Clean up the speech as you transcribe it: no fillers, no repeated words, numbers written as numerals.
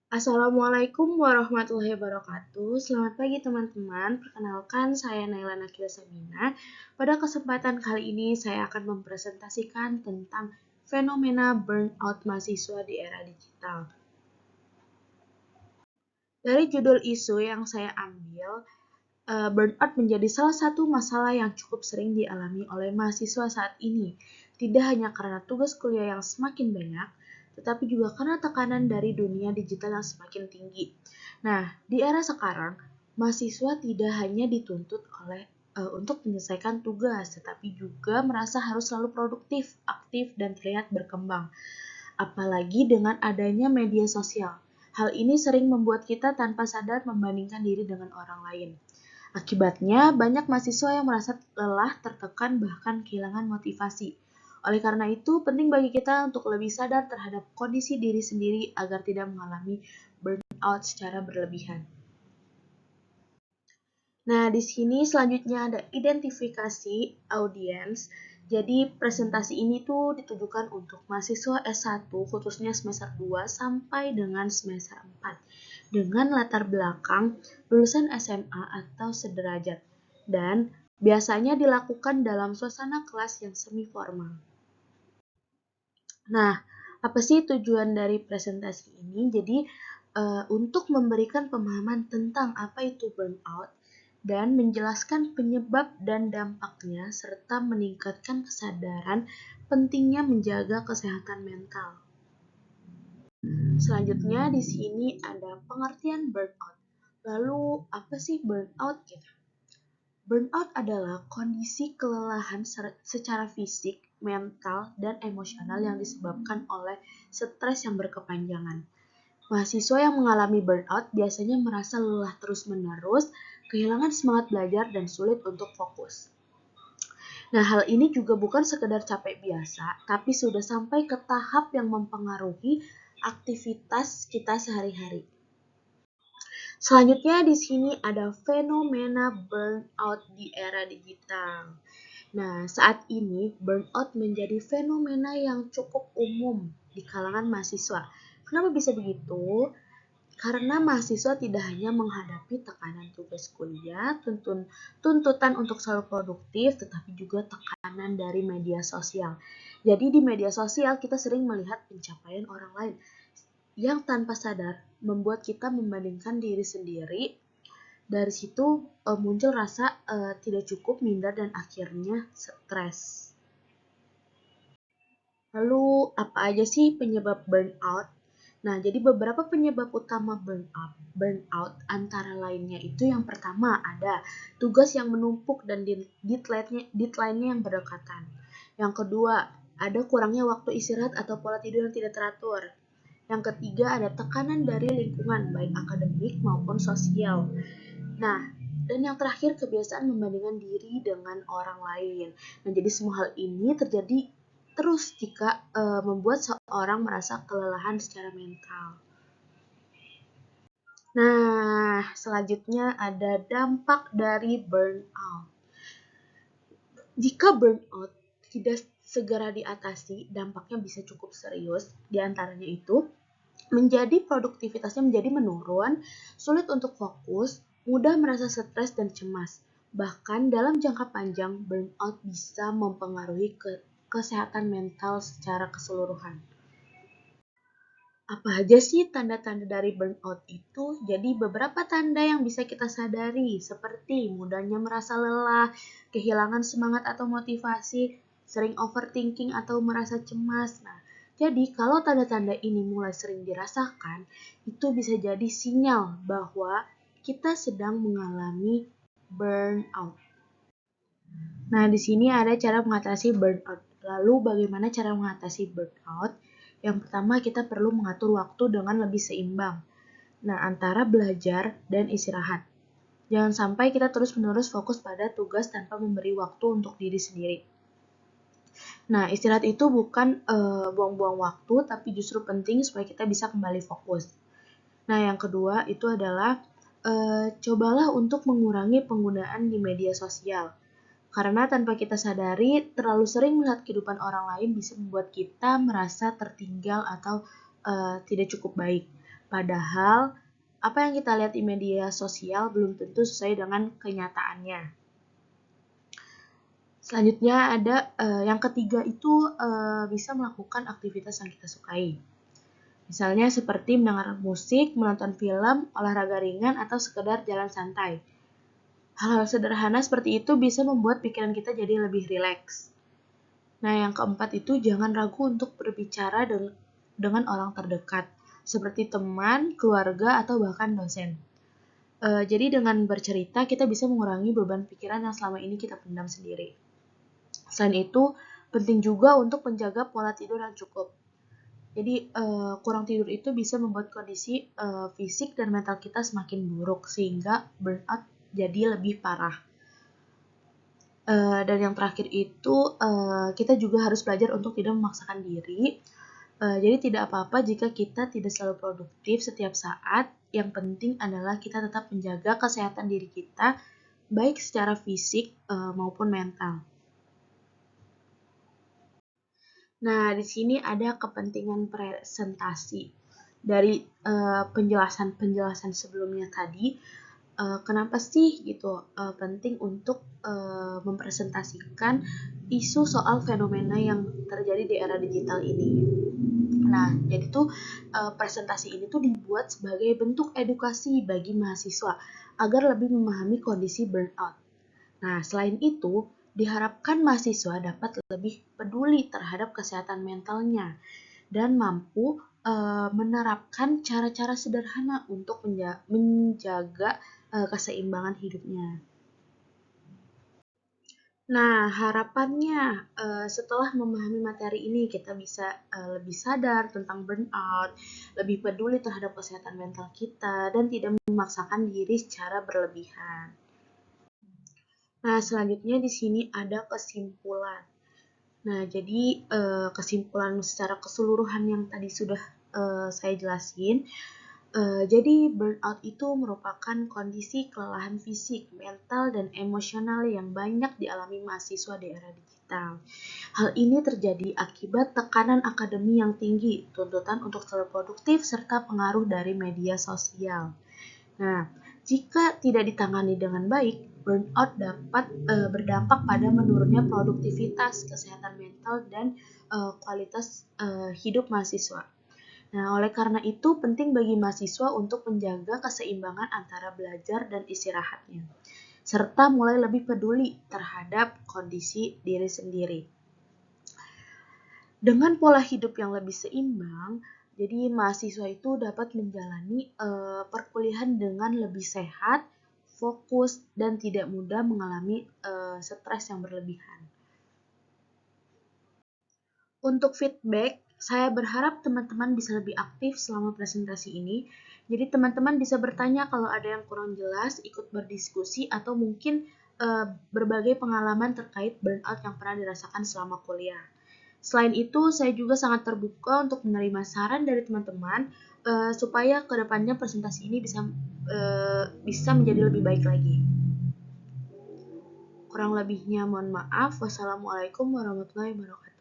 Assalamualaikum warahmatullahi wabarakatuh. Selamat pagi teman-teman. Perkenalkan saya Naila Nakila Sabina. Pada kesempatan kali ini saya akan mempresentasikan tentang fenomena burnout mahasiswa di era digital. Dari judul isu yang saya ambil, burnout menjadi salah satu masalah yang cukup sering dialami oleh mahasiswa saat ini. Tidak hanya karena tugas kuliah yang semakin banyak, tetapi juga karena tekanan dari dunia digital yang semakin tinggi. Nah, di era sekarang, mahasiswa tidak hanya dituntut untuk menyelesaikan tugas, tetapi juga merasa harus selalu produktif, aktif, dan terlihat berkembang. Apalagi dengan adanya media sosial. Hal ini sering membuat kita tanpa sadar membandingkan diri dengan orang lain. Akibatnya, banyak mahasiswa yang merasa lelah, tertekan, bahkan kehilangan motivasi. Oleh karena itu, penting bagi kita untuk lebih sadar terhadap kondisi diri sendiri agar tidak mengalami burnout secara berlebihan. Nah, di sini selanjutnya ada identifikasi audiens. Jadi, presentasi ini tuh ditujukan untuk mahasiswa S1, khususnya semester 2 sampai dengan semester 4, dengan latar belakang lulusan SMA atau sederajat, dan biasanya dilakukan dalam suasana kelas yang semi formal. Nah, apa sih tujuan dari presentasi ini? Jadi, untuk memberikan pemahaman tentang apa itu burnout dan menjelaskan penyebab dan dampaknya serta meningkatkan kesadaran pentingnya menjaga kesehatan mental. Selanjutnya di sini ada pengertian burnout. Lalu, apa sih burnout gitu? Burnout adalah kondisi kelelahan secara fisik, mental, dan emosional yang disebabkan oleh stres yang berkepanjangan. Mahasiswa yang mengalami burnout biasanya merasa lelah terus-menerus, kehilangan semangat belajar, dan sulit untuk fokus. Nah, hal ini juga bukan sekedar capek biasa, tapi sudah sampai ke tahap yang mempengaruhi aktivitas kita sehari-hari. Selanjutnya di sini ada fenomena burnout di era digital. Nah, saat ini burnout menjadi fenomena yang cukup umum di kalangan mahasiswa. Kenapa bisa begitu? Karena mahasiswa tidak hanya menghadapi tekanan tugas kuliah, tuntutan untuk selalu produktif, tetapi juga tekanan dari media sosial. Jadi di media sosial kita sering melihat pencapaian orang lain yang tanpa sadar membuat kita membandingkan diri sendiri. Dari situ muncul rasa tidak cukup, minder, dan akhirnya stres. Lalu apa aja sih penyebab burnout? Nah, jadi beberapa penyebab utama burnout antara lainnya itu yang pertama ada tugas yang menumpuk dan deadline-nya yang berdekatan. Yang kedua, ada kurangnya waktu istirahat atau pola tidur yang tidak teratur. Yang ketiga, ada tekanan dari lingkungan, baik akademik maupun sosial. Nah, dan yang terakhir, kebiasaan membandingkan diri dengan orang lain. Nah, jadi semua hal ini terjadi terus jika membuat seorang merasa kelelahan secara mental. Nah, selanjutnya ada dampak dari burnout. Jika burnout tidak segera diatasi, dampaknya bisa cukup serius. Di antaranya itu, menjadi produktivitasnya menjadi menurun, sulit untuk fokus, mudah merasa stres dan cemas. Bahkan dalam jangka panjang, burnout bisa mempengaruhi kesehatan mental secara keseluruhan. Apa aja sih tanda-tanda dari burnout itu? Jadi beberapa tanda yang bisa kita sadari seperti mudahnya merasa lelah, kehilangan semangat atau motivasi, sering overthinking atau merasa cemas. Nah, jadi kalau tanda-tanda ini mulai sering dirasakan, itu bisa jadi sinyal bahwa kita sedang mengalami burnout. Nah, di sini ada cara mengatasi burnout. Lalu bagaimana cara mengatasi burnout? Yang pertama, kita perlu mengatur waktu dengan lebih seimbang. Nah, antara belajar dan istirahat. Jangan sampai kita terus-menerus fokus pada tugas tanpa memberi waktu untuk diri sendiri. Nah, istirahat itu bukan buang-buang waktu, tapi justru penting supaya kita bisa kembali fokus. Nah, yang kedua itu adalah cobalah untuk mengurangi penggunaan di media sosial. Karena tanpa kita sadari, terlalu sering melihat kehidupan orang lain bisa membuat kita merasa tertinggal atau tidak cukup baik. Padahal apa yang kita lihat di media sosial belum tentu sesuai dengan kenyataannya. Selanjutnya ada yang ketiga itu bisa melakukan aktivitas yang kita sukai. Misalnya seperti mendengar musik, menonton film, olahraga ringan, atau sekedar jalan santai. Hal-hal sederhana seperti itu bisa membuat pikiran kita jadi lebih rileks. Nah, yang keempat itu jangan ragu untuk berbicara dengan orang terdekat, seperti teman, keluarga, atau bahkan dosen. Jadi dengan bercerita, kita bisa mengurangi beban pikiran yang selama ini kita pendam sendiri. Selain itu, penting juga untuk menjaga pola tidur yang cukup. Jadi kurang tidur itu bisa membuat kondisi fisik dan mental kita semakin buruk sehingga burnout jadi lebih parah. Dan yang terakhir itu kita juga harus belajar untuk tidak memaksakan diri. Jadi tidak apa-apa jika kita tidak selalu produktif setiap saat. Yang penting adalah kita tetap menjaga kesehatan diri kita baik secara fisik maupun mental. Nah, di sini ada kepentingan presentasi. Dari penjelasan-penjelasan sebelumnya tadi, kenapa sih gitu penting untuk mempresentasikan isu soal fenomena yang terjadi di era digital ini. Nah, jadi tuh presentasi ini tuh dibuat sebagai bentuk edukasi bagi mahasiswa agar lebih memahami kondisi burnout. Nah, selain itu, diharapkan mahasiswa dapat lebih peduli terhadap kesehatan mentalnya dan mampu menerapkan cara-cara sederhana untuk menjaga keseimbangan hidupnya. Nah, harapannya setelah memahami materi ini kita bisa lebih sadar tentang burnout, lebih peduli terhadap kesehatan mental kita, dan tidak memaksakan diri secara berlebihan. Nah, selanjutnya di sini ada kesimpulan. Nah, jadi kesimpulan secara keseluruhan yang tadi sudah saya jelasin, jadi burnout itu merupakan kondisi kelelahan fisik, mental, dan emosional yang banyak dialami mahasiswa di era digital. Hal ini terjadi akibat tekanan akademi yang tinggi, tuntutan untuk selalu produktif, serta pengaruh dari media sosial. Nah, jika tidak ditangani dengan baik, burnout dapat berdampak pada menurunnya produktivitas, kesehatan mental, dan kualitas hidup mahasiswa. Nah, oleh karena itu penting bagi mahasiswa untuk menjaga keseimbangan antara belajar dan istirahatnya, serta mulai lebih peduli terhadap kondisi diri sendiri. Dengan pola hidup yang lebih seimbang, jadi mahasiswa itu dapat menjalani perkuliahan dengan lebih sehat, fokus, dan tidak mudah mengalami stres yang berlebihan. Untuk feedback, saya berharap teman-teman bisa lebih aktif selama presentasi ini. Jadi teman-teman bisa bertanya kalau ada yang kurang jelas, ikut berdiskusi, atau mungkin berbagi pengalaman terkait burnout yang pernah dirasakan selama kuliah. Selain itu, saya juga sangat terbuka untuk menerima saran dari teman-teman supaya kedepannya presentasi ini bisa menjadi lebih baik lagi. Kurang lebihnya mohon maaf. Wassalamualaikum warahmatullahi wabarakatuh.